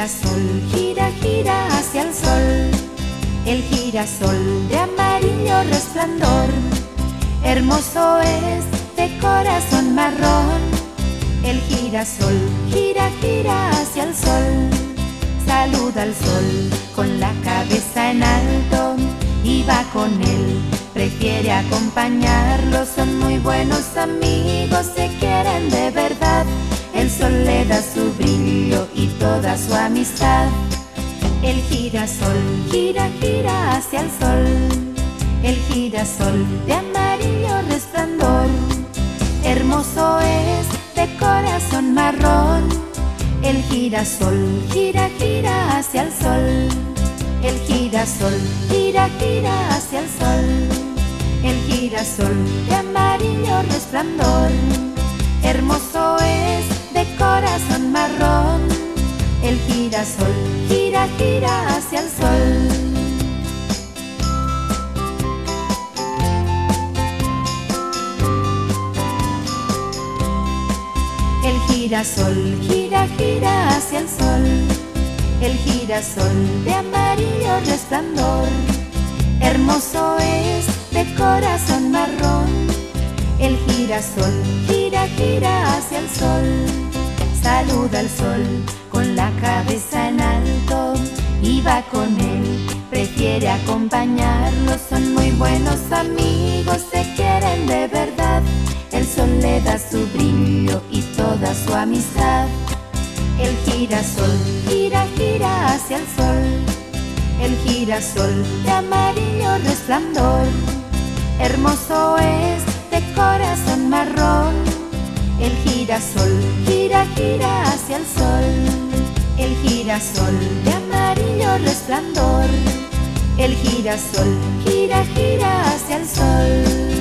girasol gira, gira hacia el sol. El girasol de amarillo resplandor, hermoso es de corazón marrón. El girasol gira, gira hacia el sol. Saluda al sol con la cabeza en alto y va con él, prefiere acompañarlo. Son muy buenos amigos, se quieren de verdad. El sol le da su brillo y toda su amistad. El girasol gira, gira hacia el sol. El girasol de amarillo resplandor, hermoso es de corazón marrón. El girasol gira, gira hacia el sol. El girasol gira, gira hacia el sol. El girasol de amarillo resplandor, hermoso es de corazón marrón. El girasol gira, gira hacia el sol. El girasol gira, gira hacia el sol. El girasol de amarillo resplandor, hermoso es de corazón marrón. El girasol gira, gira hacia el sol. Saluda al sol con la cabeza en alto y va con él, prefiere acompañarlo. Son muy buenos amigos, se quieren de verdad. El sol le da su brillo y toda su amistad. El girasol gira, gira hacia el sol. El girasol de amarillo resplandor, hermoso es de corazón marrón. El girasol gira, gira hacia el sol. El girasol de amarillo resplandor, el girasol gira, gira hacia el sol.